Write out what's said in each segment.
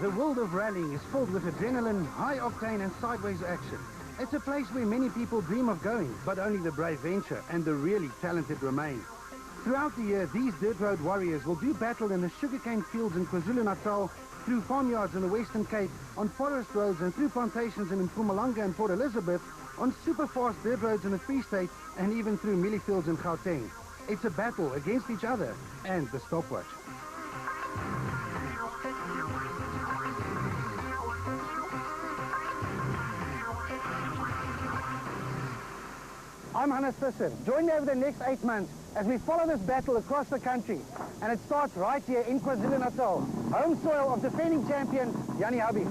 The world of rallying is filled with adrenaline, high octane and sideways action. It's a place where many people dream of going, but only the brave venture and the really talented remain. Throughout the year, these dirt road warriors will do battle in the sugarcane fields in KwaZulu-Natal, through farmyards in the Western Cape, on forest roads and through plantations in Mpumalanga and Port Elizabeth, on super-fast dirt roads in the Free State, and even through mealie fields in Gauteng. It's a battle against each other and the stopwatch. I'm Hannes Visser. Join me over the next 8 months as we follow this battle across the country. And it starts right here in KwaZulu-Natal, home soil of defending champion Jannie Hubby.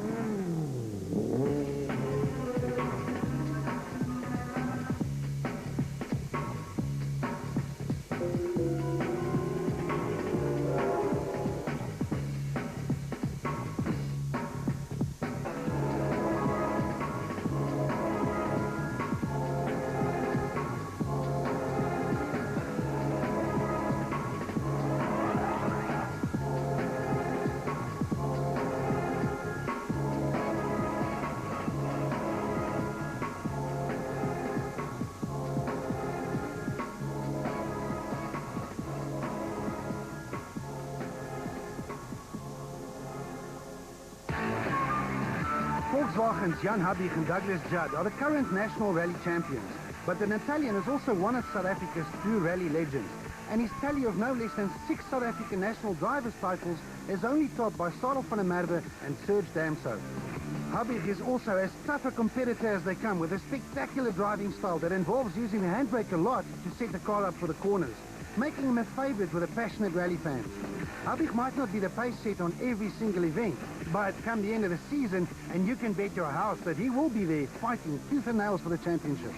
Volkswagen's Jan Habig and Douglas Judd are the current national rally champions, but the Natalian is also one of South Africa's true rally legends, and his tally of no less than 6 South African national drivers' titles is only topped by Sarel van der Merwe and Serge Damso. Habig is also as tough a competitor as they come, with a spectacular driving style that involves using the handbrake a lot to set the car up for the corners, making him a favourite with the passionate rally fans. Habig might not be the pace set on every single event, but come the end of the season, and you can bet your house that he will be there fighting tooth and nails for the championship.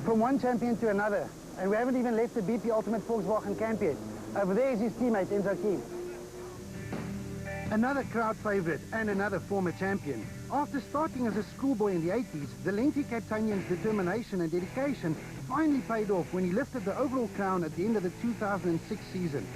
From one champion to another, and we haven't even left the BP Ultimate Volkswagen camp yet. Over there is his teammate, Enzo Keen. Another crowd favourite and another former champion. After starting as a schoolboy in the 80s, the lengthy Capetonian's determination and dedication finally paid off when he lifted the overall crown at the end of the 2006 season.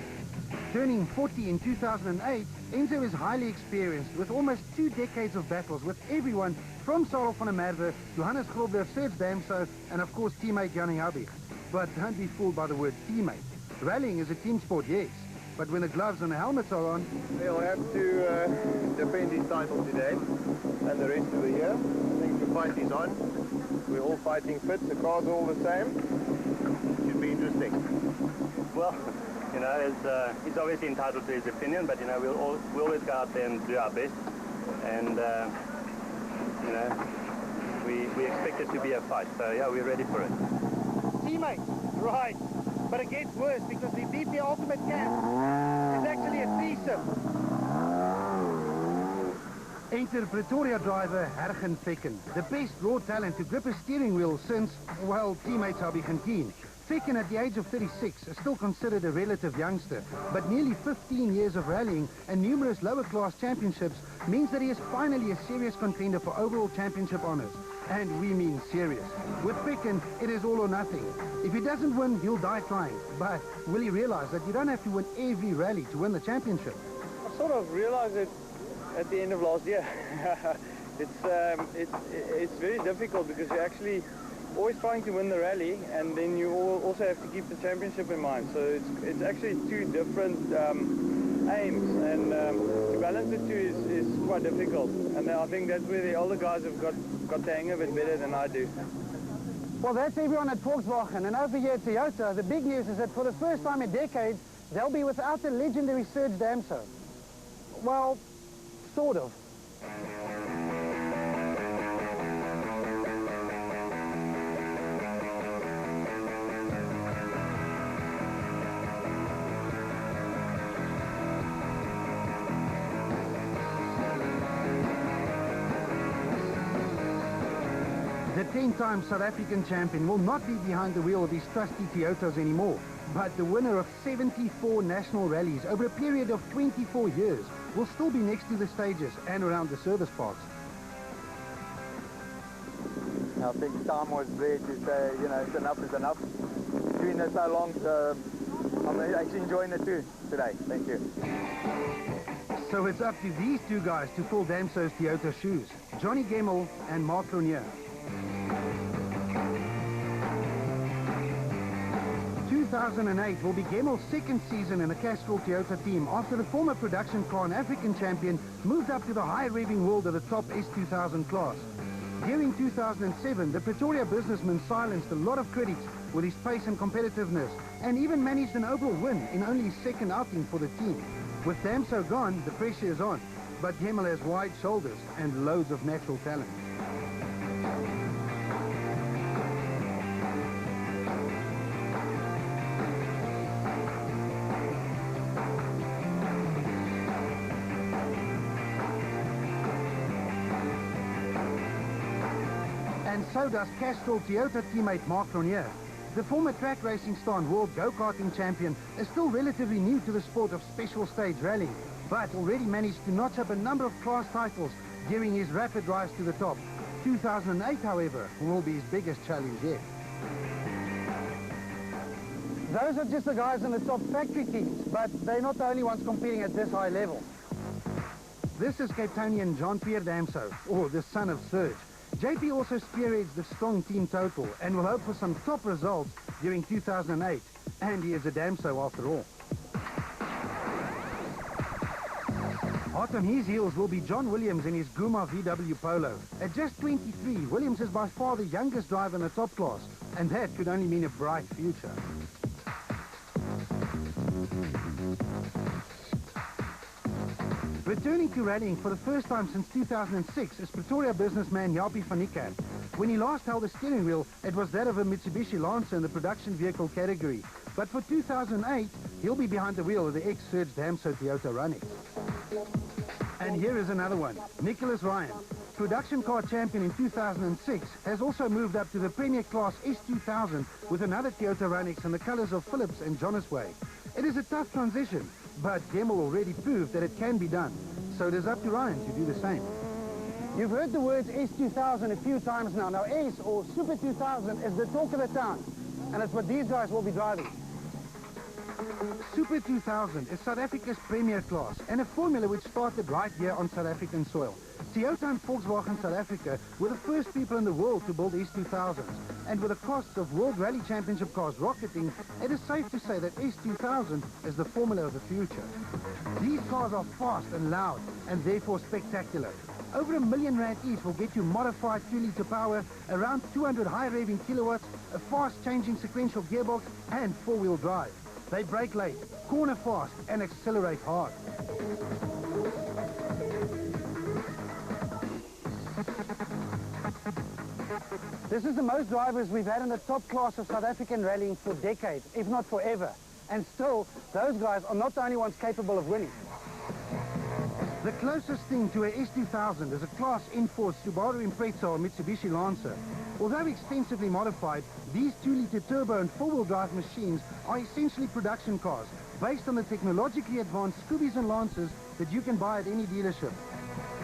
Turning 40 in 2008, Enzo is highly experienced with almost 2 decades of battles with everyone from Sarel van der Merwe, Johannes Grobler, Serge Damso, and of course teammate Jannie Hubby. But don't be fooled by the word teammate. Rallying is a team sport, yes, but when the gloves and the helmets are on, he'll have to defend his title today and the rest of the year. I think the fight is on. We're all fighting fit. The cars are all the same. Should be interesting. Well, you know, he's obviously entitled to his opinion, but you know, we'll always go out there and do our best, and you know, we expect it to be a fight. So yeah, we're ready for it. teammates, right. But it gets worse because the BP Ultimate camp is actually a threesome. Enter Pretoria driver Hergen Fekken, the best raw talent to grip a steering wheel since, well, teammates Habig and Keen. Fekken, at the age of 36, is still considered a relative youngster, but nearly 15 years of rallying and numerous lower-class championships means that he is finally a serious contender for overall championship honours. And we mean serious. With Fekken, it is all or nothing. If he doesn't win, he'll die trying. But will he realise that you don't have to win every rally to win the championship? I sort of realised it at the end of last year. It's very difficult because you're actually always trying to win the rally, and then you also have to keep the championship in mind. So it's actually two different aims, and to balance the two is quite difficult. And I think that's where the older guys have got the hang of it better than I do. Well, that's everyone at Volkswagen, and over here at Toyota, the big news is that for the first time in decades, they'll be without the legendary Serge Damso. Well, sort of. The 10-time South African champion will not be behind the wheel of his trusty Toyotas anymore, but the winner of 74 national rallies over a period of 24 years will still be next to the stages and around the service parks. I think time was there to say, you know, enough is enough. Doing it so long, so I'm actually enjoying it too today. Thank you. So it's up to these two guys to fill Damso's Toyota shoes, Johnny Gemmell and Mark Lanier. 2008 will be Gemmell's second season in the Castrol Toyota team after the former production car and African champion moved up to the high-revving world of the top S2000 class. During 2007, the Pretoria businessman silenced a lot of critics with his pace and competitiveness, and even managed an overall win in only his second outing for the team. With Damso gone, the pressure is on, but Gemmell has wide shoulders and loads of natural talent. And so does Castrol Toyota teammate Mark Lanier. The former track racing star and world go-karting champion is still relatively new to the sport of special stage rallying, but already managed to notch up a number of class titles during his rapid rise to the top. 2008, however, will be his biggest challenge yet. Those are just the guys in the top factory teams, but they're not the only ones competing at this high level. This is Cape Townian Jean-Pierre Damso, or the son of Serge. JP also spearheads the strong team total and will hope for some top results during 2008. And he is a Damso after all. Hot on his heels will be John Williams in his Guma VW Polo. At just 23, Williams is by far the youngest driver in the top class, and that could only mean a bright future. Returning to rallying for the first time since 2006 is Pretoria businessman Japie van Niekerk. When he last held the steering wheel, it was that of a Mitsubishi Lancer in the production vehicle category. But for 2008, he'll be behind the wheel of the ex-Serge Damso Toyota Running. And here is another one, Nicholas Ryan. Production car champion in 2006 has also moved up to the Premier Class S2000 with another Toyota Runix in the colors of Phillips and Johannesway. It is a tough transition, but Gemmell already proved that it can be done. So it is up to Ryan to do the same. You've heard the words S2000 a few times now. Now S, or Super 2000, is the talk of the town, and it's what these guys will be driving. Super 2000 is South Africa's premier class and a formula which started right here on South African soil. Toyota and Volkswagen South Africa were the first people in the world to build S2000s, and with the costs of World Rally Championship cars rocketing, it is safe to say that S2000 is the formula of the future. These cars are fast and loud and therefore spectacular. Over R1 million each will get you modified 2-litre power, around 200 high-revving kilowatts, a fast-changing sequential gearbox, and 4-wheel drive. They brake late, corner fast, and accelerate hard. This is the most drivers we've had in the top class of South African rallying for decades, if not forever. And still, those guys are not the only ones capable of winning. The closest thing to a S2000 is a Class N4 Subaru Impreza or Mitsubishi Lancer. Although extensively modified, these 2-litre turbo and 4-wheel drive machines are essentially production cars based on the technologically advanced Scoobies and Lancers that you can buy at any dealership.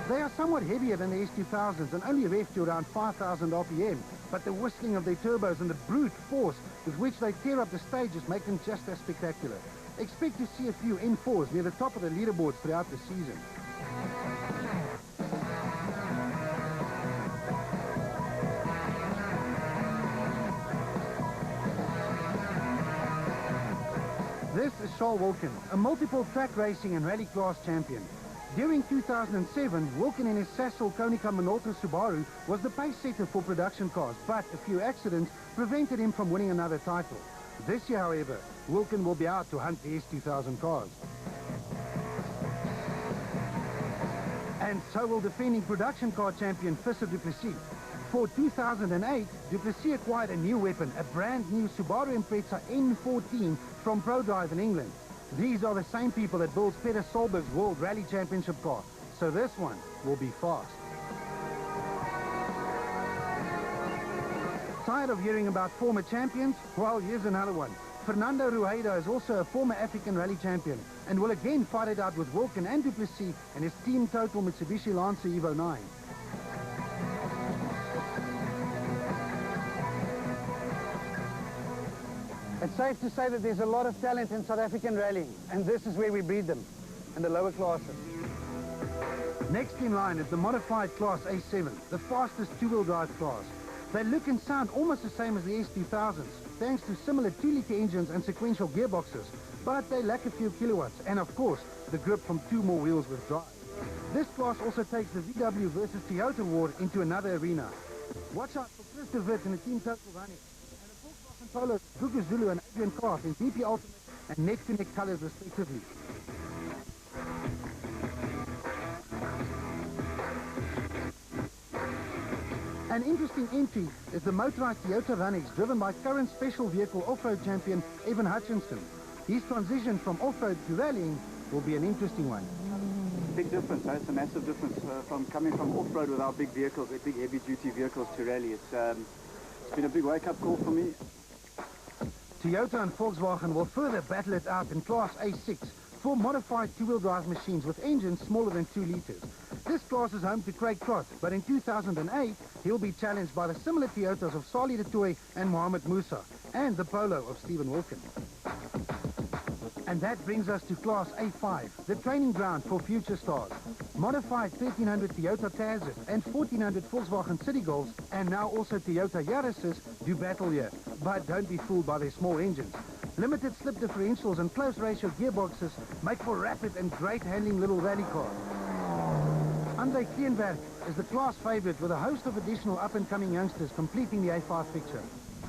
They are somewhat heavier than the S2000s and only rev to around 5,000 RPM, but the whistling of their turbos and the brute force with which they tear up the stages make them just as spectacular. Expect to see a few N4s near the top of the leaderboards throughout the season. This is Charles Wilkin, a multiple track racing and rally class champion. During 2007, Wilkin in his Sasol Konica Minolta Subaru was the pace setter for production cars, but a few accidents prevented him from winning another title. This year, however, Wilkin will be out to hunt the S2000 cars. And so will defending production car champion Visser Du Plessis. For 2008, Du Plessis acquired a new weapon, a brand new Subaru Impreza N14 from ProDrive in England. These are the same people that built Peter Solberg's World Rally Championship car, so this one will be fast. Tired of hearing about former champions? Well, here's another one. Fernando Rueda is also a former African rally champion, and will again fight it out with Wilken and Duplessis and his Team Total Mitsubishi Lancer Evo 9. It's safe to say that there's a lot of talent in South African rallying, and this is where we breed them, in the lower classes. Next in line is the modified Class A7, the fastest two-wheel drive class. They look and sound almost the same as the S2000s, thanks to similar 2-litre engines and sequential gearboxes, but they lack a few kilowatts, and of course, the grip from 2 more wheels with drive. This class also takes the VW versus Toyota war into another arena. Watch out for Chris de Wit in the Team Total running, and the Volkswagen Polo, Gugu Zulu and Adrian Kraft in BP Ultimate and neck-to-neck colours respectively. An interesting entry is the motorized Toyota Runnix driven by current special vehicle off-road champion Evan Hutchinson. His transition from off-road to rallying will be an interesting one. Big difference, eh? It's a massive difference from coming from off-road with our big vehicles, big heavy-duty vehicles to rally. It's been a big wake-up call for me. Toyota and Volkswagen will further battle it out in Class A6 for modified two-wheel drive machines with engines smaller than 2 litres. This class is home to Craig Trott, but in 2008 he'll be challenged by the similar Toyotas of Sali de Toy and Mohamed Musa, and the Polo of Stephen Wilken. And that brings us to Class A5, the training ground for future stars. Modified 1300 Toyota Tazes and 1400 Volkswagen City Golfs, and now also Toyota Yaris's, do battle here. But don't be fooled by their small engines. Limited slip differentials and close ratio gearboxes make for rapid and great handling little rally cars. Andre Kleinberg is the class favorite with a host of additional up-and-coming youngsters completing the A5 picture.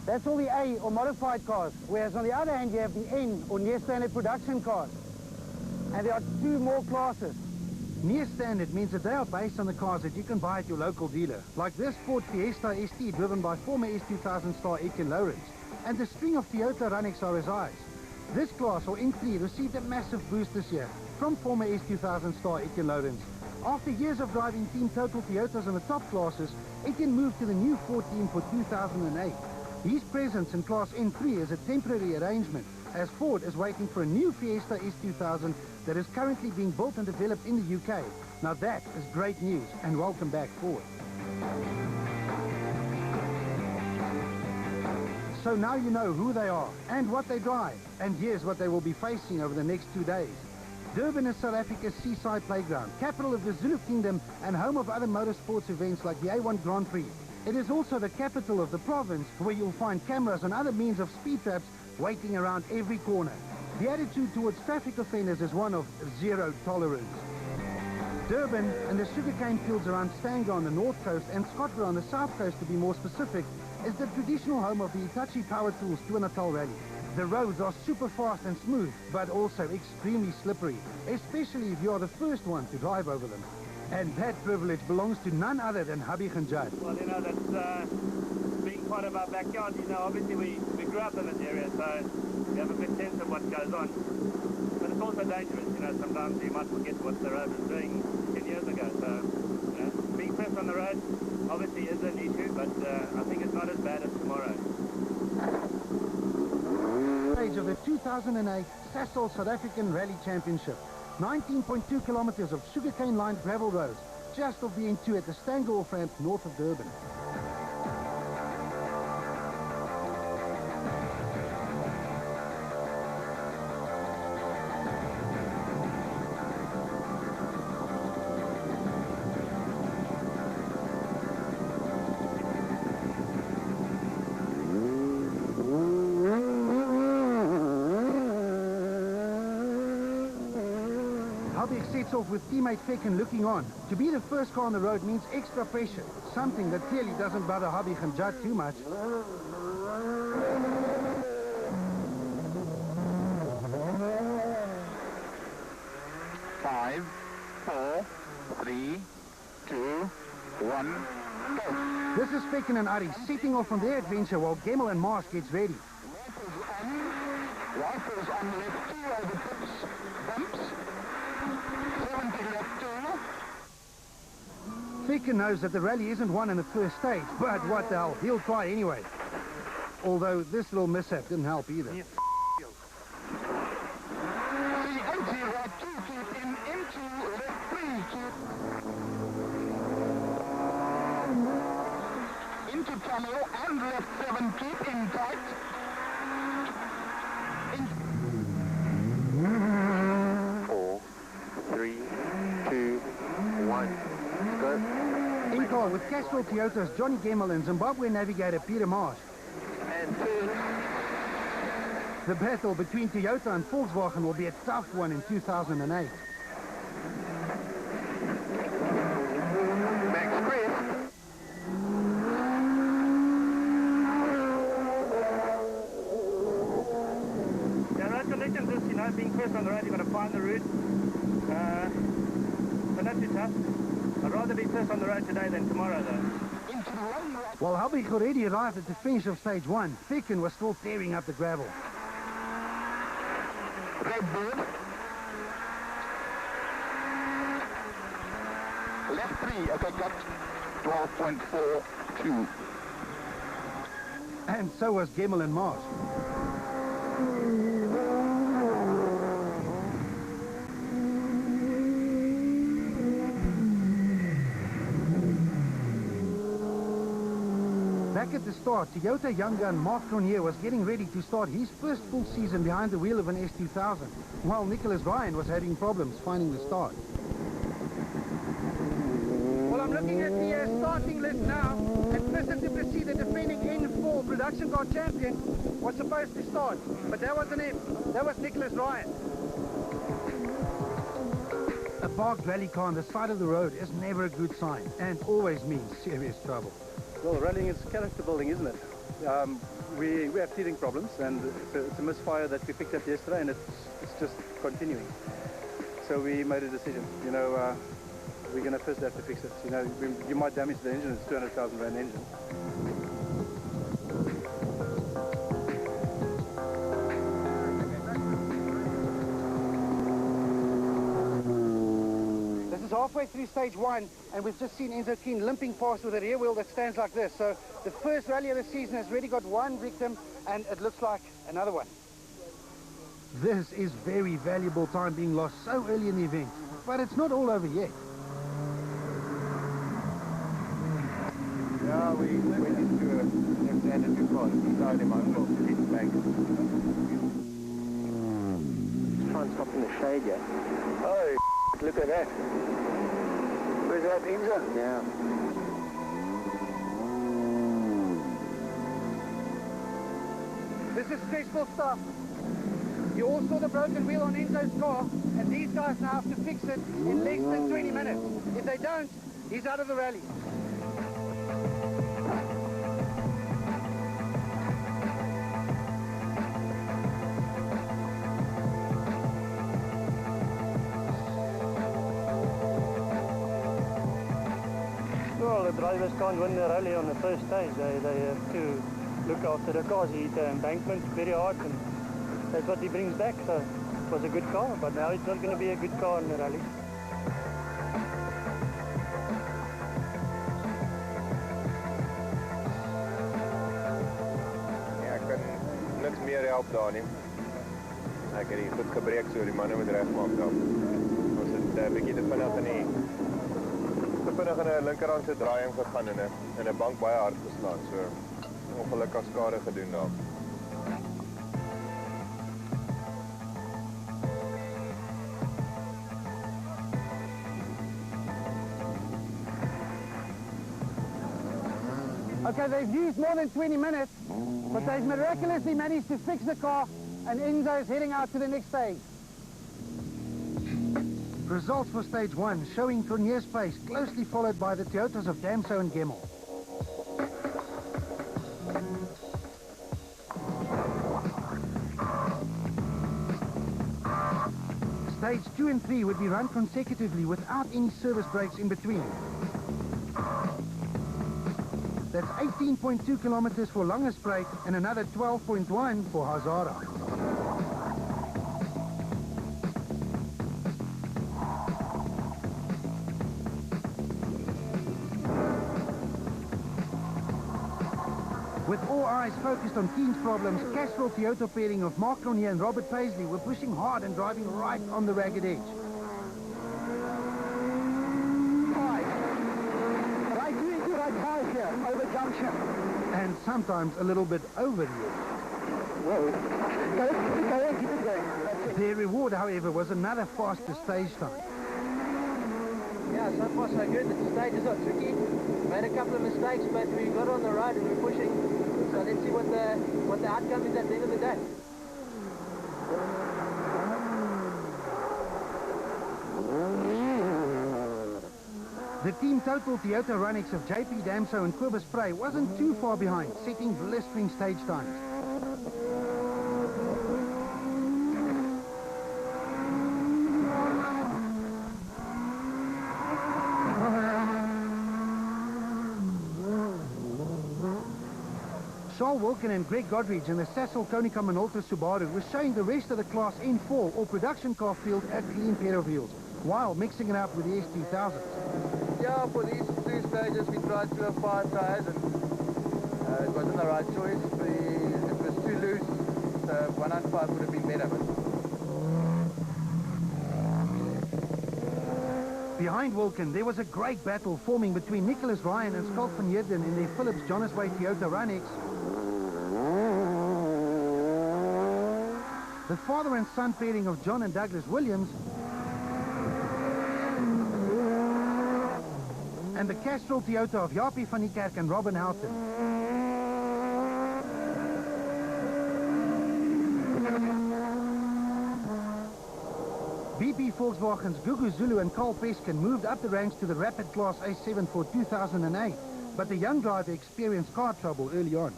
That's all the A or modified cars, whereas on the other hand you have the N or near standard production cars. And there are 2 more classes. Near standard means that they are based on the cars that you can buy at your local dealer, like this Ford Fiesta ST driven by former S2000 star Etienne Lawrence, and the string of Toyota Runnix RSIs. This class, or N3, received a massive boost this year from former S2000 star Etienne Lawrence. After years of driving Team Total Toyotas in the top classes, Etienne moved to the new Ford team for 2008. His presence in Class N3 is a temporary arrangement, as Ford is waiting for a new Fiesta S2000 that is currently being built and developed in the UK. Now that is great news, and welcome back, Ford. So now you know who they are and what they drive, and here's what they will be facing over the next 2 days. Durban is South Africa's seaside playground, capital of the Zulu Kingdom and home of other motorsports events like the A1 Grand Prix. It is also the capital of the province, where you'll find cameras and other means of speed traps waiting around every corner. The attitude towards traffic offenders is one of zero tolerance. Durban and the sugarcane fields around Stanger on the north coast and Scotland on the south coast, to be more specific, is the traditional home of the Hitachi Power Tools Tour Natal Rally. The roads are super fast and smooth, but also extremely slippery, especially if you are the first one to drive over them. And that privilege belongs to none other than Hubby Khanjad. Well, you know, that's being part of our backyard. You know, obviously we grew up in this area, so we have a good sense of what goes on. But it's also dangerous, you know, sometimes you might forget what the road was doing 10 years ago. So, you know, being first on the road obviously is an issue, but I think it's not as bad as tomorrow. Stage of the 2008 Sasol South African Rally Championship. 19.2 kilometers of sugarcane-lined gravel roads, just off the N2 at the Stanger off-ramp north of Durban. Sets off with teammate Fecken looking on. To be the first car on the road means extra pressure, something that clearly doesn't bother Hubby Khanjad too much. Five, 4, 3, 2, 1, go. This is Fecken and Ari setting off on their adventure while Gemmel and Marsh gets ready. Rifles on left 2 over tips, bumps. 70 left 2. Fecken knows that the rally isn't won in the first stage, but what the hell, he'll try anyway. Although this little mishap didn't help either. See, empty channel and left 7, keep in tight. 4, 3, 2, 1, go. In car with Castrol Toyota's Johnny Gemmell and Zimbabwe navigator Peter Marsh. And turn. The battle between Toyota and Volkswagen will be a tough one in 2008. Max Chris. Yeah, road conditions is, you know, being first on the road, you've got to find the route. So not too tough. I'd rather be first on the road today than tomorrow, though. While Hubig already arrived at the finish of stage 1, Thicken was still tearing up the gravel. Red bird. Left 3, okay, cut 12.42. And so was Gemmell and Marsh. Back at the start, Toyota young gun Marc Tournier was getting ready to start his first full season behind the wheel of an S2000, while Nicholas Ryan was having problems finding the start. Well, I'm looking at the starting list now, and Tristan Duplessis, the defending N4 production car champion, was supposed to start, but that wasn't him. That was Nicholas Ryan. A parked rally car on the side of the road is never a good sign, and always means serious trouble. Well, rallying is character building, isn't it? We have teething problems, and it's a misfire that we picked up yesterday, and it's just continuing. So we made a decision. You know, we're going to first have to fix it. You know, you might damage the engine. It's 200,000 rand engine. Halfway through stage 1, and we've just seen Enzo Keen limping past with a rear wheel that stands like this. So the first rally of the season has already got one victim, and it looks like another one. This is very valuable time being lost so early in the event, but it's not all over yet. Yeah, we went into a left-handed too fast. We started him on to hit the bank. Try and stop in the shade, yeah. Oh, look at that. Where's that Enzo? Yeah. This is stressful stuff. You all saw the broken wheel on Enzo's car, and these guys now have to fix it in less than 20 minutes. If they don't, he's out of the rally. Well, the drivers can't win the rally on the first stage. They have to look after the cars. He hit the embankment very hard, and that's what he brings back. So it was a good car, but now it's not going to be a good car in the rally. Ja, ek kan niks meer help daar nie. Ek het die goed gebreek, so die manne moet regmaak dan. Ons het 'n bietjie te vinnig in die linkerhandse draaiing gegaan en in 'n bank baie hard geslaan, so ongelukkig skade gedoen daar. Okay, they've used more than 20 minutes, but they've miraculously managed to fix the car, and Enzo's heading out to the next stage. Results for stage 1 showing Tournier's pace, closely followed by the Toyotas of Damso and Gemmell. Stage 2 and 3 would be run consecutively without any service breaks in between. That's 18.2 kilometers for Langespreek and another 12.1 for Hazara. With all eyes focused on Keen's problems, Castrol Toyota pairing of Marc Tournier and Robert Paisley were pushing hard and driving right on the ragged edge. Right into that house here, over junction. and sometimes a little bit over the edge. Whoa. Go, keep it going. Their reward, however, was another faster stage time. Yeah, so far so good. The stages are tricky. Made a couple of mistakes, but we got on the road and we're pushing. So let's see what the outcome is at the end of the day. The team total Toyota Runnix of JP Damso and Cobus Prey wasn't too far behind, setting blistering stage times. Charles Wilkin and Greg Godridge in the Sasol Konica Minolta Subaru were showing the rest of the Class N4 or production car field a clean pair of wheels, while mixing it up with the S2000s. Yeah, for these two stages we tried 2 or 5 tyres and it wasn't the right choice. It was too loose, so 105 would have been better. But behind Wilkin, there was a great battle forming between Nicholas Ryan and Schalk van Heerden in their Philips Johannesway Toyota Runnix. The father and son pairing of John and Douglas Williams, and the Castrol Toyota of Japie van Niekerk and Robin Houghton. BP Volkswagen's Gugu Zulu and Carl Peskin moved up the ranks to the Rapid Class A7 for 2008, but the young driver experienced car trouble early on.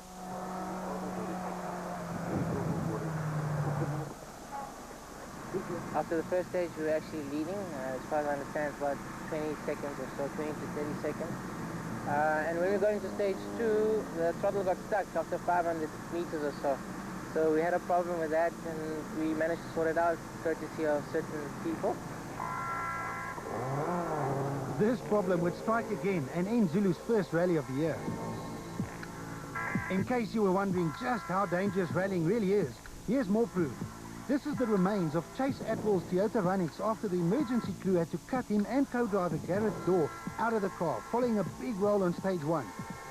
After the first stage, we were actually leading. As far as I understand, it's about 20 seconds or so, 20 to 30 seconds. And when we were going to stage 2, the throttle got stuck after 500 meters or so. So we had a problem with that, and we managed to sort it out courtesy of certain people. This problem would strike again and end Zulu's first rally of the year. In case you were wondering just how dangerous rallying really is, here's more proof. This is the remains of Chase Atwell's Toyota Runnix after the emergency crew had to cut him and co-driver Gareth Dorr out of the car following a big roll on stage 1.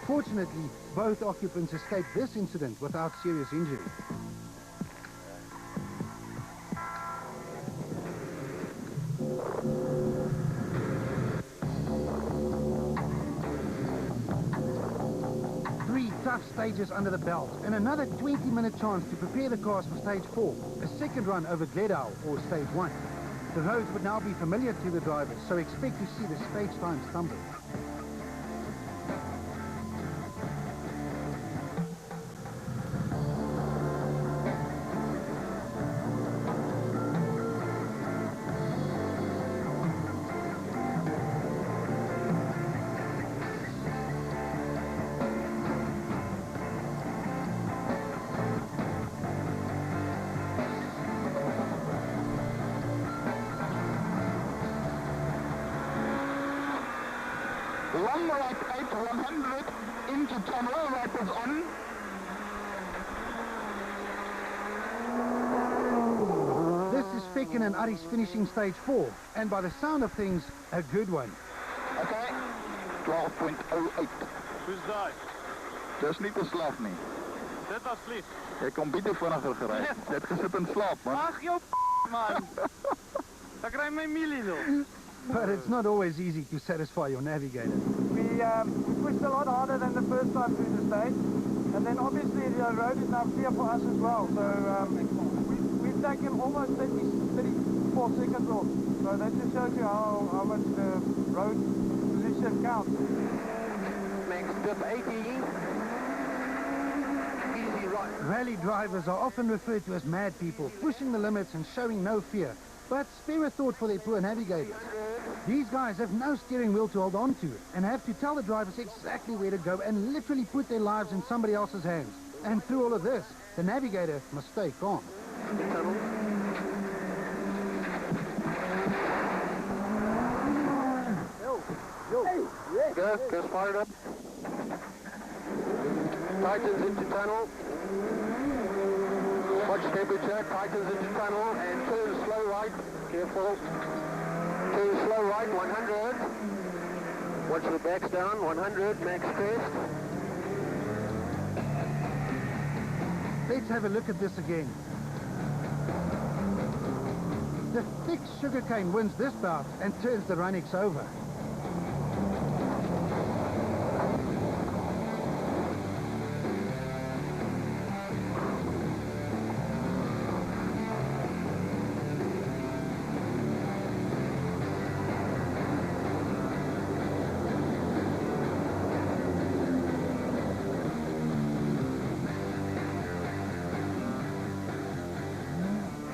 Fortunately, both occupants escaped this incident without serious injury. Tough stages under the belt and another 20-minute chance to prepare the cars for stage 4, a second run over Gledau or stage 1. The roads would now be familiar to the drivers, so expect to see the stage times tumble. Long right 8, 100 into tunnel, rapids on. This is Fekken and Ari's finishing stage 4, and by the sound of things, a good one. Okay, 12.08. Who's that? Dis nie te slaap nie. Dit asblief. Jy kom bietjie vinniger gery. Jy het gesit in slaap, man. Ag jou man. Ek kry my mielie nog. But it's not always easy to satisfy your navigator. We pushed a lot harder than the first time through the stage, and then obviously the road is now clear for us as well. So we've taken almost 34 seconds off. So that just shows you how much the road position counts. Next up 18. Easy right. Rally drivers are often referred to as mad people, pushing the limits and showing no fear. But spare a thought for their poor navigators. These guys have no steering wheel to hold on to and have to tell the drivers exactly where to go and literally put their lives in somebody else's hands. And through all of this, the navigator must stay calm. Go fired up. Tightens into tunnel. Watch temperature, tightens into tunnel and turn slow right. Careful. Turn slow right, 100. Watch the backs down, 100, max crest. Let's have a look at this again. The thick sugarcane wins this bout and turns the Runix over.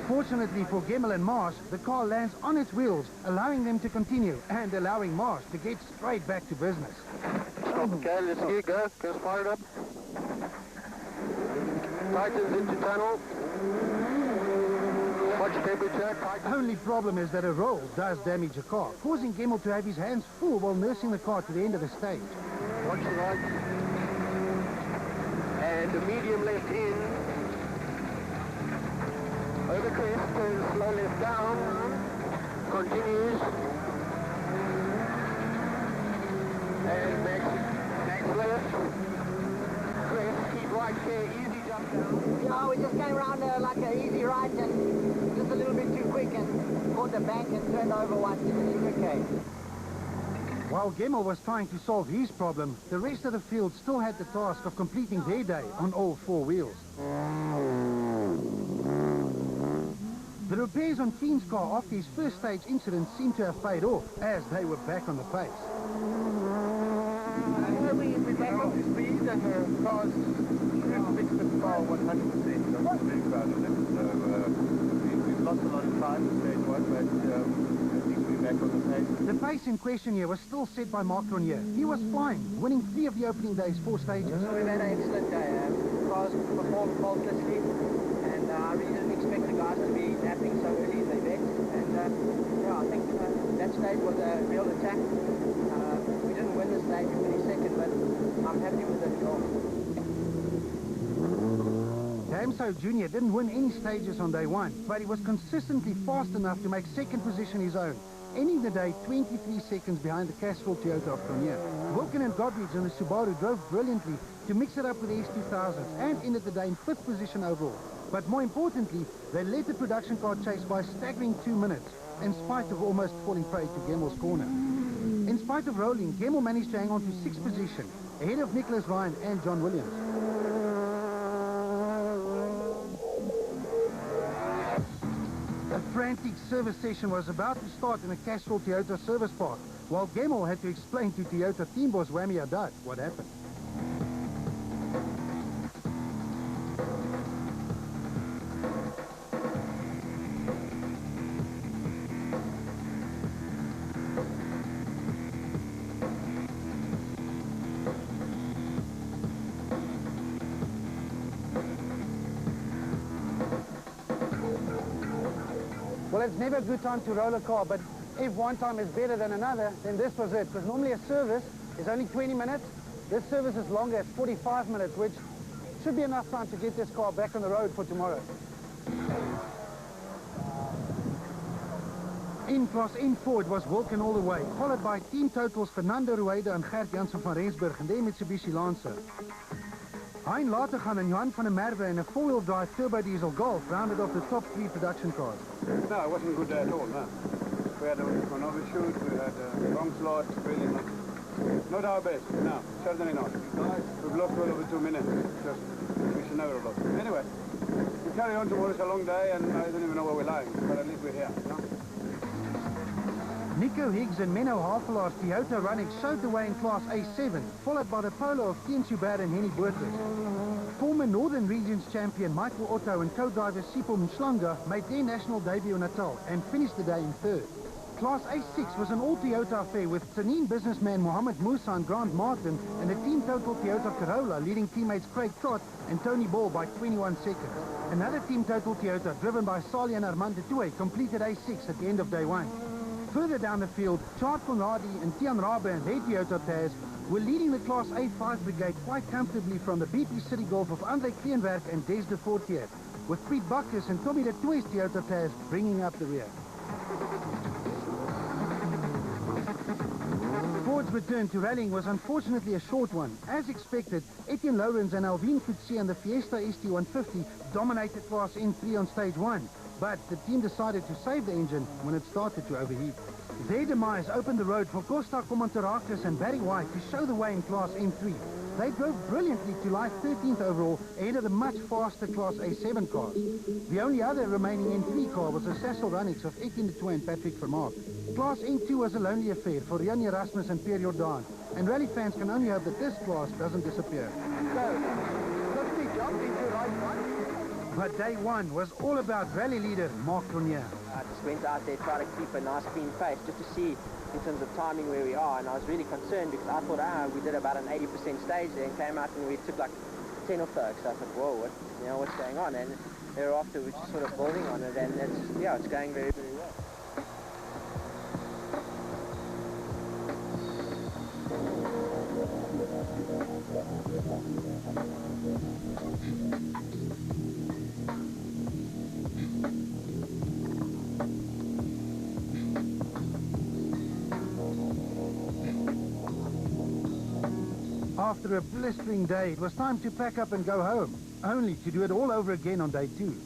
Fortunately for Gemmel and Marsh, the car lands on its wheels, allowing them to continue and allowing Marsh to get straight back to business. Okay, let's get go. Go fired up. Tightens into tunnel. Watch temperature. Only problem is that a roll does damage a car, causing Gemmel to have his hands full while nursing the car to the end of the stage. Watch the right. And the medium left in. Over crest, turns slow left down, continues, and max left, crest, keep right there, easy jump down. Yeah, we just came around like an easy right and just a little bit too quick and caught the bank and turned over once in the sugarcane. While Gemmel was trying to solve his problem, the rest of the field still had the task of completing their day on all four wheels. The repairs on Keen's car after his first stage incident seemed to have paid off, as they were back on the pace. We're back up to speed and the cars should fix the car 100%. I'm very proud of them. So we've lost a lot of time in stage one, but I think we're back on the pace. The pace in question here was still set by Mark Ronier. He was flying, winning 3 of the opening day's 4 stages. So we've had an excellent day. Cars performed faultlessly, and I really didn't expect the guys to be napping so early in the event. And yeah, I think that stage was a real attack. We didn't win the stage, we finished second, but I'm happy with the result. Damso Jr. didn't win any stages on day 1, but he was consistently fast enough to make second position his own, ending the day 23 seconds behind the Castrol Toyota of Cronje. Wilken and Godrich and the Subaru drove brilliantly to mix it up with the S2000s and ended the day in 5th position overall. But more importantly, they led the production car chase by a staggering 2 minutes, in spite of almost falling prey to Gemmel's corner. In spite of rolling, Gemmel managed to hang on to 6th position, ahead of Nicholas Ryan and John Williams. A frantic service session was about to start in the Castrol Toyota service park, while Gemmel had to explain to Toyota team boss Whammy Haddad what happened. Well, it's never a good time to roll a car, but if one time is better than another, then this was it. Because normally a service is only 20 minutes. This service is longer, it's 45 minutes, which should be enough time to get this car back on the road for tomorrow. In Class N4, it was Wilken all the way, followed by team totals Fernando Rueda and Gert Janssen van Rensburg and their Mitsubishi Lancer. Hein Latergan and Johan van der Merwe in a 4-wheel drive turbo diesel Golf rounded off the top 3 production cars. No, it wasn't good at all, no. We had an overshoot, we had a wrong slot, really not our best, no, certainly not. We've lost well over 2 minutes, just, we should never have lost. Anyway, we carry on tomorrow, it's a long day and I don't even know where we're lying, but at least we're here, you know? Nico Higgs and Menno Havelaar's Toyota Runix showed the way in Class A7, followed by the Polo of Thien Joubert and Henny Boertes. Former Northern Regions champion Michael Otto and co-driver Sipho Mshlanga made their national debut in Natal and finished the day in 3rd. Class A6 was an all-Toyota affair with Tanin businessman Mohammed Musa and Grant Martin and a team total Toyota Corolla leading teammates Craig Trott and Tony Ball by 21 seconds. Another team total Toyota driven by Sali and Armand de Toey completed A6 at the end of day 1. Further down the field, Chart Conradi and Tian Rabe and their Toyota pairs were leading the Class A5 brigade quite comfortably from the BP City Golf of André Kleenwerk and Des de Fortier, with Piet Bacchus and Tommy de Toey's Toyota pairs bringing up the rear. Ford Williams' return to rallying was unfortunately a short one. As expected, Etienne Lorenz and Alvin Coetzee and the Fiesta ST150 dominated Class N3 on stage 1, but the team decided to save the engine when it started to overheat. Their demise opened the road for Costa Komantarakis and Barry White to show the way in Class N3. They drove brilliantly to light 13th overall ahead of the much faster Class A7 cars. The only other remaining N3 car was a Sassel Runnix of Etienne de Toey and Patrick Vermaak. Class N2 was a lonely affair for Jan Erasmus and Pierre Jordan, and rally fans can only hope that this class doesn't disappear. So, 50 jump into right one. But day one was all about rally leader Marc Cronje. I just went out there, tried to keep a nice clean pace just to see in terms of timing where we are, and I was really concerned because I thought, we did about an 80% stage there and came out and we took like 10 or so. So I thought, whoa, what's going on? And thereafter we're just sort of building on it, and it's going very, very well. After a blistering day, it was time to pack up and go home, only to do it all over again on day 2.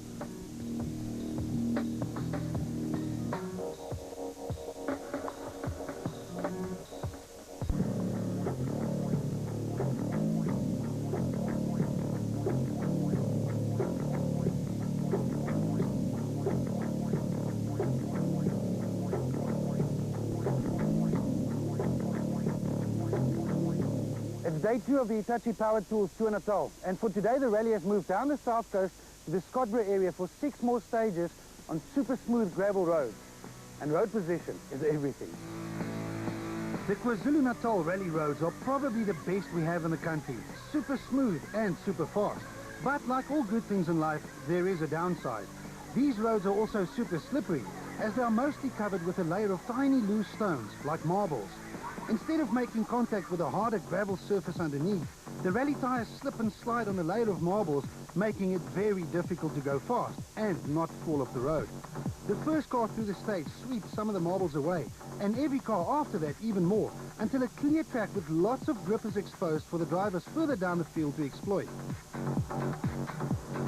It's day 2 of the Hitachi Powered Tools Tour Natal, and for today the rally has moved down the south coast to the Scottsboro area for 6 more stages on super smooth gravel roads. And road position is everything. The KwaZulu-Natal rally roads are probably the best we have in the country. Super smooth and super fast. But like all good things in life, there is a downside. These roads are also super slippery, as they are mostly covered with a layer of tiny loose stones, like marbles. Instead of making contact with a harder gravel surface underneath, the rally tires slip and slide on a layer of marbles, making it very difficult to go fast and not fall off the road. The first car through the stage sweeps some of the marbles away, and every car after that even more, until a clear track with lots of grip is exposed for the drivers further down the field to exploit.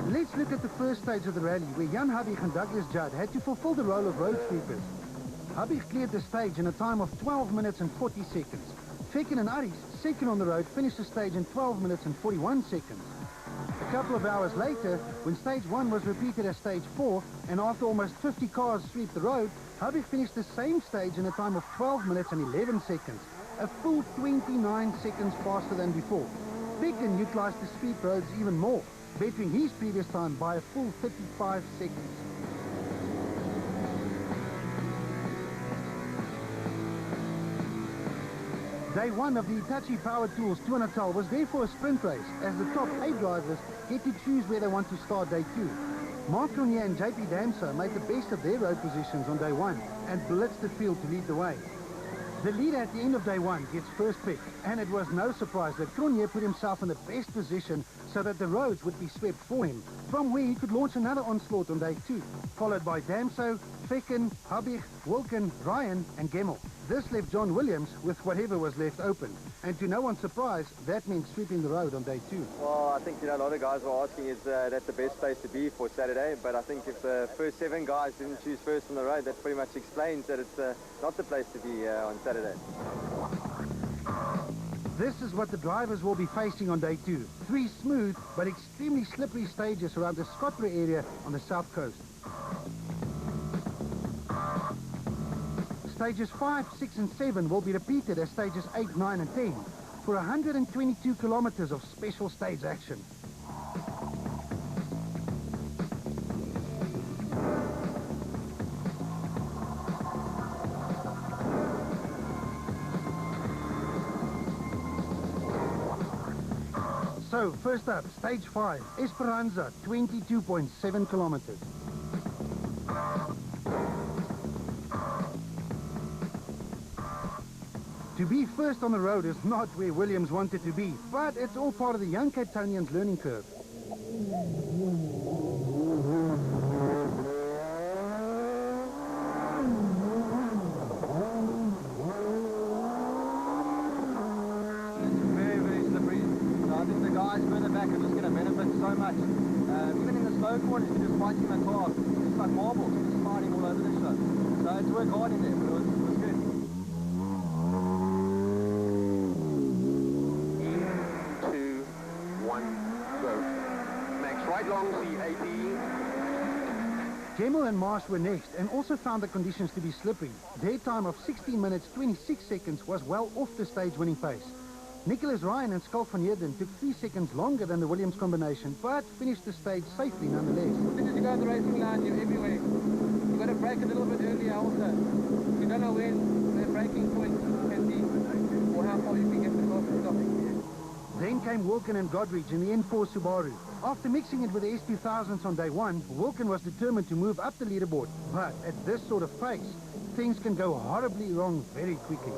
Let's look at the first stage of the rally, where Jan Habig and Douglas Judd had to fulfill the role of road sweepers. Habig cleared the stage in a time of 12 minutes and 40 seconds. Fekken and Aris, second on the road, finished the stage in 12 minutes and 41 seconds. A couple of hours later, when stage 1 was repeated as stage 4, and after almost 50 cars sweep the road, Habig finished the same stage in a time of 12 minutes and 11 seconds, a full 29 seconds faster than before. Fekken utilized the sweep roads even more, bettering his previous time by a full 35 seconds. Day 1 of the Hitachi Powered Tools Tour Natal was therefore a sprint race, as the top 8 drivers get to choose where they want to start day 2. Marc Cronje and JP Damso made the best of their road positions on day 1 and blitzed the field to lead the way. The leader at the end of day 1 gets first pick, and it was no surprise that Cronje put himself in the best position so that the roads would be swept for him, from where he could launch another onslaught on day 2, followed by Damso, Fekken, Habig, Wilken, Ryan and Gemmel. This left John Williams with whatever was left open, and to no one's surprise, that meant sweeping the road on day 2. Well, I think, a lot of guys were asking, is that the best place to be for Saturday? But I think if the first 7 guys didn't choose first on the road, that pretty much explains that it's not the place to be on Saturday. This is what the drivers will be facing on day 2. 3 smooth but extremely slippery stages around the Scottsboro area on the south coast. Stages 5, 6 and 7 will be repeated as stages 8, 9 and 10 for 122 kilometers of special stage action. So, first up, stage 5, Esperanza, 22.7 kilometers. To be first on the road is not where Williams wanted to be, but it's all part of the young Cape Townians' learning curve. guys further back are just going to benefit so much. Even in the slow corners, you're just fighting the car. It's like marbles, you're just sliding all over the show. So it's worked hard in there, but it was good. 2, 1, go. Max right long, C80. Gemmell and Marsh were next and also found the conditions to be slippery. Their time of 16 minutes 26 seconds was well off the stage-winning pace. Nicholas Ryan and Skalk van Heerden took 3 seconds longer than the Williams combination, but finished the stage safely nonetheless. As soon as you go to the racing line, you're everywhere. You've got to brake a little bit earlier also. You don't know when the braking point can be or how far you can get the car to stop. Then came Wilkin and Godridge in the N4 Subaru. After mixing it with the S2000s on day one, Wilkin was determined to move up the leaderboard. But at this sort of pace, things can go horribly wrong very quickly.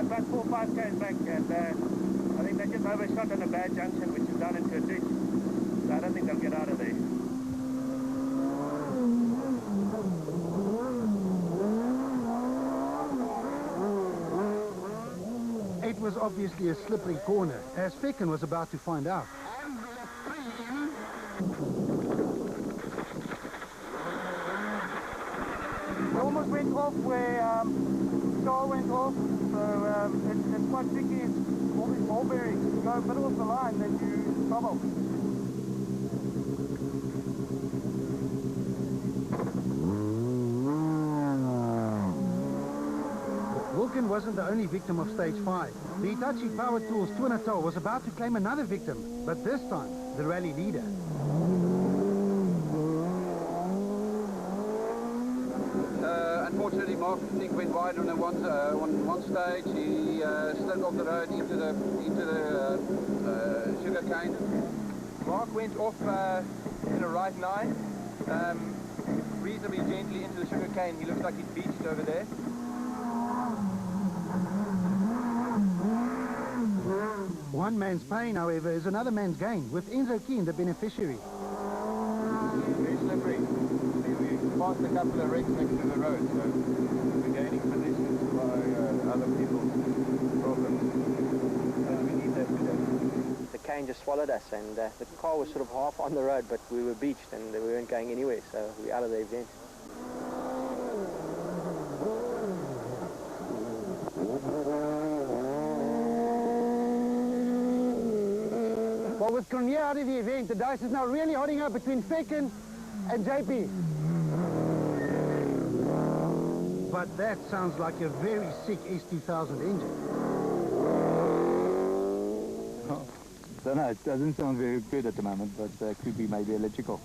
About 4 or 5 k's back, and I think they just overshot on a bad junction, which is down into a ditch. So I don't think they'll get out of there. It was obviously a slippery corner, as Fecken was about to find out. It almost went off where Charles went off, so it's quite tricky. All these ball bearings, if you go a bit off the line, then you're in trouble. Wilkin wasn't the only victim of stage 5. The Hitachi Power Tools Tour Natal was about to claim another victim, but this time, the rally leader. Unfortunately, Mark went wide on one stage. He slid off the road into the sugar cane. Mark went off in a right 9, reasonably gently into the sugar cane. He looks like he's beached over there. One man's pain, however, is another man's gain, with Enzo Keen the beneficiary. Very slippery. We passed a couple of wrecks next to the road, so we're gaining positions by other people's problems. And we need that today. The cane just swallowed us, and the car was sort of half on the road, but we were beached and we weren't going anywhere, so we're out of the event. Well, with Cornier out of the event, the dice is now really holding up between Fecken and JP. But that sounds like a very sick S2000 engine. I don't know, it doesn't sound very good at the moment, but could be maybe electrical.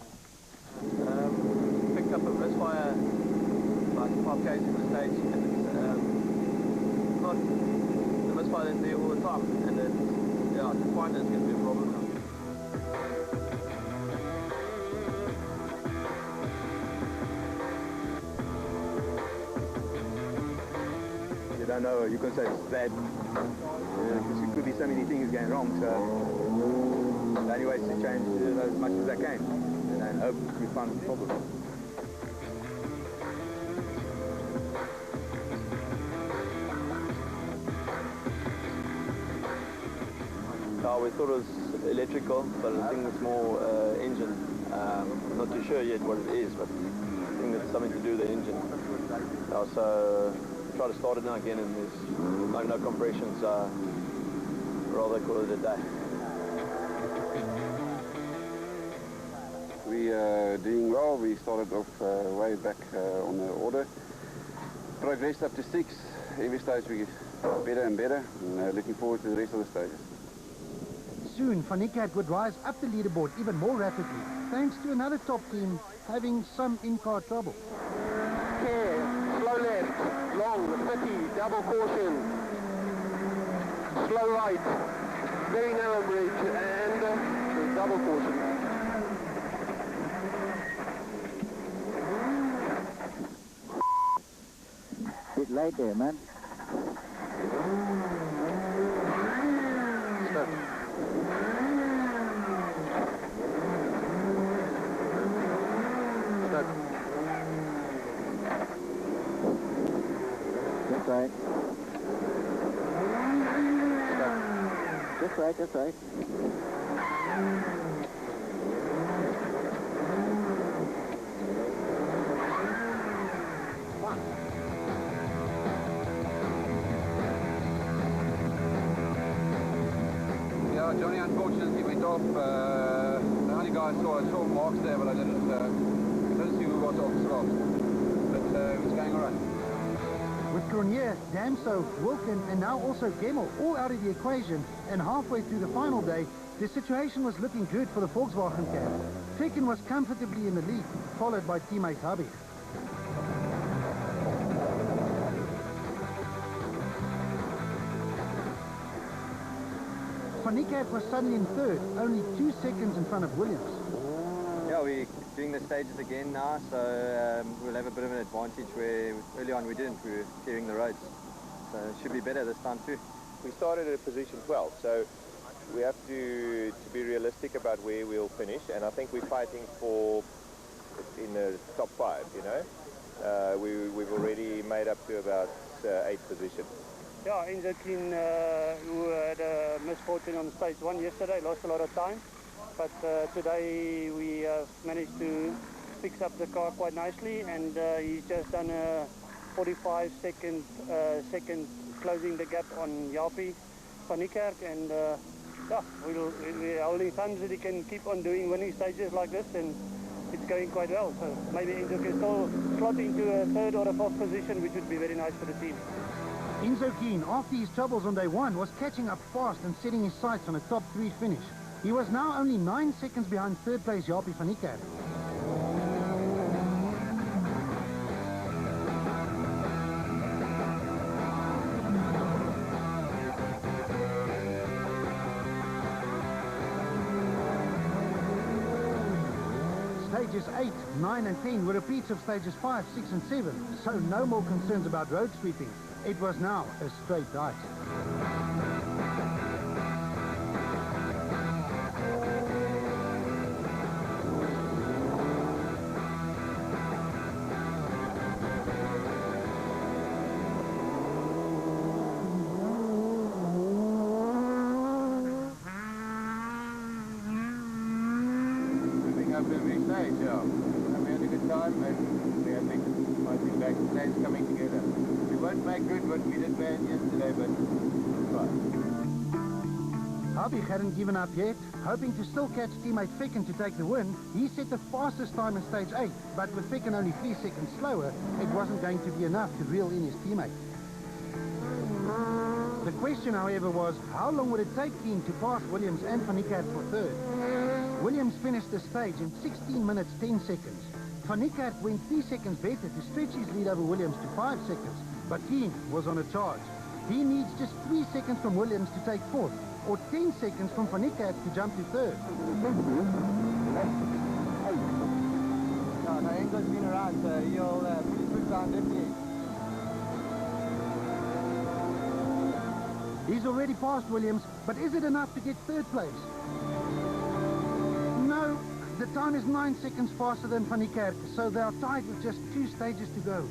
Picked up a misfire like 5 k's in the stage, and it's not the misfire that's there all the time, and it's, yeah, to find it's going to be a problem now. You don't know, you can say it's bad, because it could be so many things going wrong, so the only way is to change as much as I can, and hope we find the problem. We thought it was electrical, but I think it's more engine. Not too sure yet what it is, but I think it's something to do with the engine. So try to start it now again, and there's no compressions. Rather call it a day. We are doing well. We started off way back on the order. Progressed up to 6. Every stage we get better and better, and looking forward to the rest of the stages. Soon, Van Niekerk would rise up the leaderboard even more rapidly, thanks to another top team having some in-car trouble. Care, slow left, long, 30, double caution. Slow right, very narrow bridge, and double caution. Bit late there, man. Start. Start. That's right. Start. That's right, that's right. Yeah, Johnny unfortunately went off. The only guy I saw marks there, but I didn't see who was off as well. But it was going all right. With Cronje, Damso, Wilken and now also Gemmel all out of the equation, and halfway through the final day, the situation was looking good for the Volkswagen cab. Tekken was comfortably in the lead, followed by teammate Habib. Van Niekerk was suddenly in third, only 2 seconds in front of Williams. Yeah, we're doing the stages again now, so we'll have a bit of an advantage where early on we didn't. We were clearing the roads. So it should be better this time too. We started at position 12, so we have to be realistic about where we'll finish, and I think we're fighting for in the top 5, you know. We've already made up to about 8th position. Yeah, Enzo Keen, who had a misfortune on stage 1 yesterday, lost a lot of time. But today we managed to fix up the car quite nicely, and he's just done a 45-second closing the gap on Jaapie van Niekerk, and yeah, we're holding thumbs that he can keep on doing winning stages like this, and it's going quite well. So maybe Enzo can still slot into a 3rd or a 4th position, which would be very nice for the team. Enzo Keen, after his troubles on day 1, was catching up fast and setting his sights on a top 3 finish. He was now only 9 seconds behind 3rd place Jaapie van Niekerk. Stages 8, 9 and 10 were repeats of stages 5, 6 and 7, so no more concerns about road sweeping. It was now a straight dice. Moving up every stage, yeah. And we had a good time, and we had fighting back the stages coming together. We won't make good what we did bad yesterday, but it's fine. Habib hadn't given up yet. Hoping to still catch teammate Fekken to take the win, he set the fastest time in stage 8, but with Fekken only 3 seconds slower, it wasn't going to be enough to reel in his teammate. The question, however, was how long would it take Keen to pass Williams and Van Niekerk for 3rd? Williams finished the stage in 16 minutes 10 seconds. Van Niekerk went 3 seconds better to stretch his lead over Williams to 5 seconds, but Keen was on a charge. He needs just 3 seconds from Williams to take 4th, or 10 seconds from Van Niekerk to jump to 3rd. No, Enzo's been around, so he'll put down definitely. He's already passed Williams, but is it enough to get 3rd place? No, the time is 9 seconds faster than Van Niekerk, so they are tied with just 2 stages to go.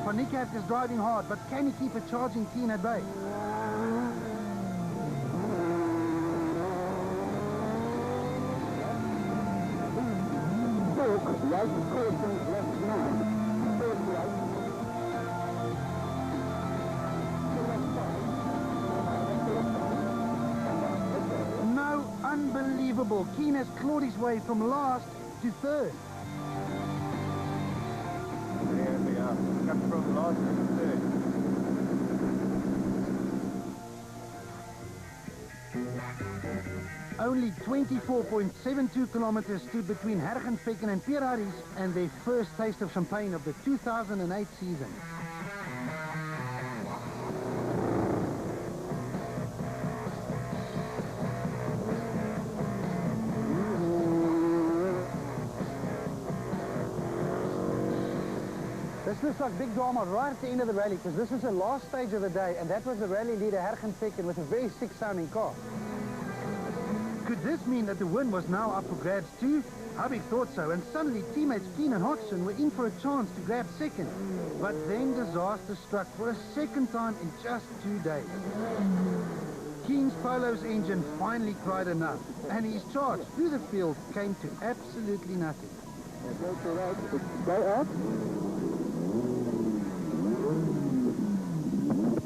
Van Niekerk is driving hard, but can he keep a charging Keen at bay? No, unbelievable. Keen has clawed his way from last to 3rd. Yeah, come from last to 3rd. Only 24.72 kilometers stood between Hergen, Fekken and Pierre Harries and their first taste of champagne of the 2008 season. This looks like big drama right at the end of the rally, because this is the last stage of the day, and that was the rally leader Hergen second with a very sick-sounding car. Could this mean that the win was now up for grabs too? Habig thought so, and suddenly teammates Keen and Hodgson were in for a chance to grab second. But then disaster struck for a second time in just 2 days. Keen's Polo's engine finally cried enough, and his charge through the field came to absolutely nothing. Go out.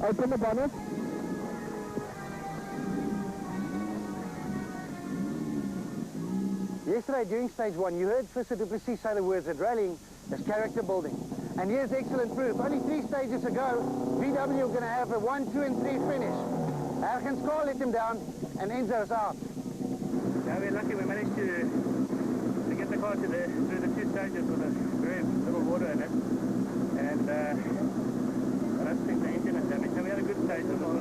Open the bonnet. Yesterday, during stage 1, you heard Fisher Duplessis say the words that rallying is character building. And here's excellent proof. Only 3 stages ago, VW are going to have a 1, 2 and 3 finish. Hergen's car let him down, and Enzo's out. Yeah, we're lucky we managed to get the car through the 2 stages with a very little water in it. And I don't think the engine is damaged. And we had a good stage as well.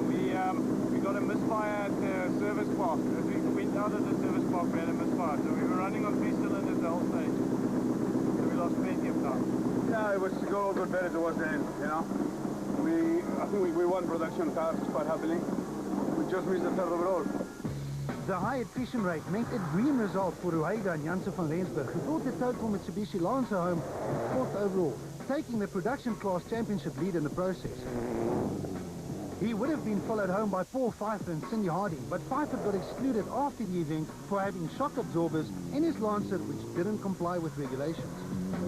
We got a misfire at the service park. As we went out of the service park, we had a misfire. So we were running on 3 cylinders the whole stage. So we lost plenty of time. Yeah, it was to go a little bit better towards the end, you know. I think we won production cars quite happily. We just missed the third overall. The high attrition rate meant a dream result for Rueda and Janssen van Lensburg, who brought the total Mitsubishi Lancer home 4th overall, taking the production class championship lead in the process. He would have been followed home by Paul Pfeiffer and Cindy Harding, but Pfeiffer got excluded after the event for having shock absorbers in his Lancer which didn't comply with regulations.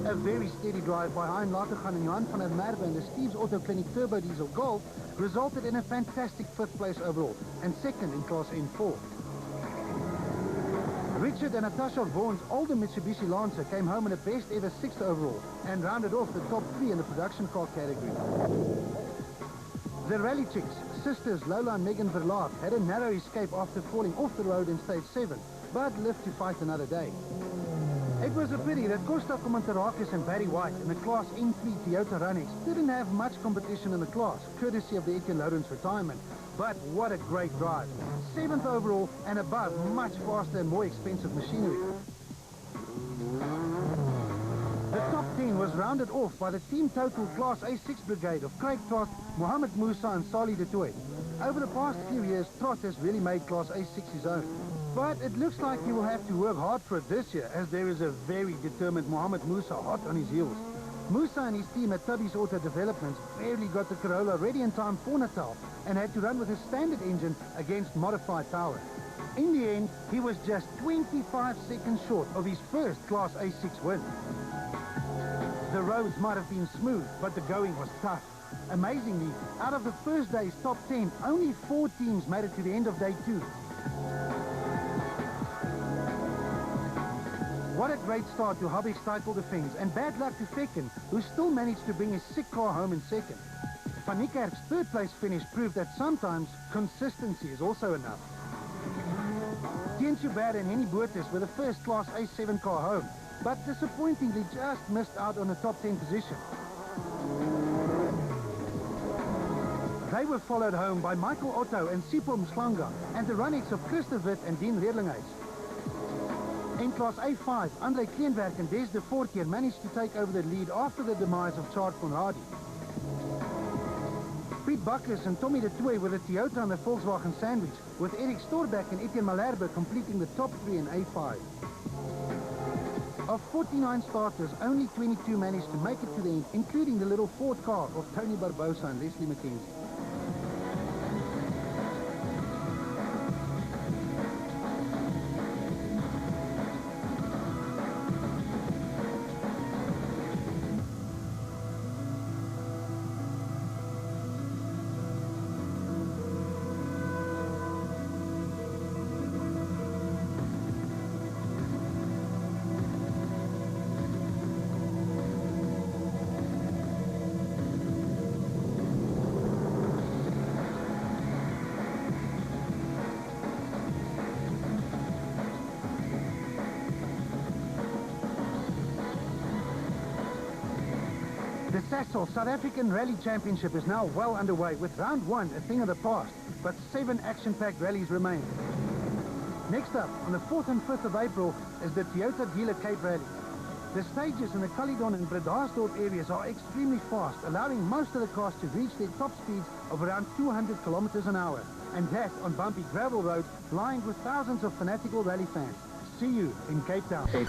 A very steady drive by Hein Latergan and Johan van der Merwe and the Steve's Auto Clinic Turbo Diesel Golf resulted in a fantastic 5th place overall and 2nd in Class N4. Richard and Natasha Vaughan's older Mitsubishi Lancer came home in a best ever 6th overall and rounded off the top 3 in the production car category. The rally chicks, sisters Lola and Megan Verlaag, had a narrow escape after falling off the road in stage 7, but lived to fight another day. It was a pity that Costa Komantarakis and Barry White in the Class N3 Toyota Runex didn't have much competition in the class, courtesy of the Etienne Lawrence retirement. But what a great drive. 7th overall and above much faster and more expensive machinery. The top 10 was rounded off by the team total Class A6 brigade of Craig Trott, Mohamed Musa and Sali de Toy. Over the past few years, Trott has really made Class A6 his own. But it looks like he will have to work hard for it this year, as there is a very determined Mohamed Musa hot on his heels. Musa and his team at Tubby's Auto Developments barely got the Corolla ready in time for Natal and had to run with a standard engine against modified power. In the end, he was just 25 seconds short of his first Class A6 win. The roads might have been smooth, but the going was tough. Amazingly, out of the first day's top 10, only 4 teams made it to the end of day 2. What a great start to Habig's title defense, and bad luck to Fecken, who still managed to bring his sick car home in 2nd. Van Niekerk's 3rd place finish proved that sometimes consistency is also enough. Tien Schubert and Henny Boertes were the first Class A7 car home, but disappointingly just missed out on a top 10 position. They were followed home by Michael Otto and Sipho Mslanga and the Runex of Christa Witt and Dean Redlinghuis. In Class A5, André Kleenwerk and Des de Voorkeer managed to take over the lead after the demise of Charles van Radi. Piet Buckles and Tommy de Toy with the Toyota and the Volkswagen sandwich, with Eric Storbeck and Etienne Malherbe completing the top 3 in A5. Of 49 starters, only 22 managed to make it to the end, including the little Ford car of Tony Barbosa and Leslie McKenzie. The Sasol South African Rally Championship is now well underway, with round 1 a thing of the past, but 7 action-packed rallies remain. Next up, on the 4th and 5th of April, is the Toyota Dealer Cape Rally. The stages in the Caledon and Bredasdorp areas are extremely fast, allowing most of the cars to reach their top speeds of around 200 kilometers an hour. And that on bumpy gravel roads lined with thousands of fanatical rally fans. See you in Cape Town.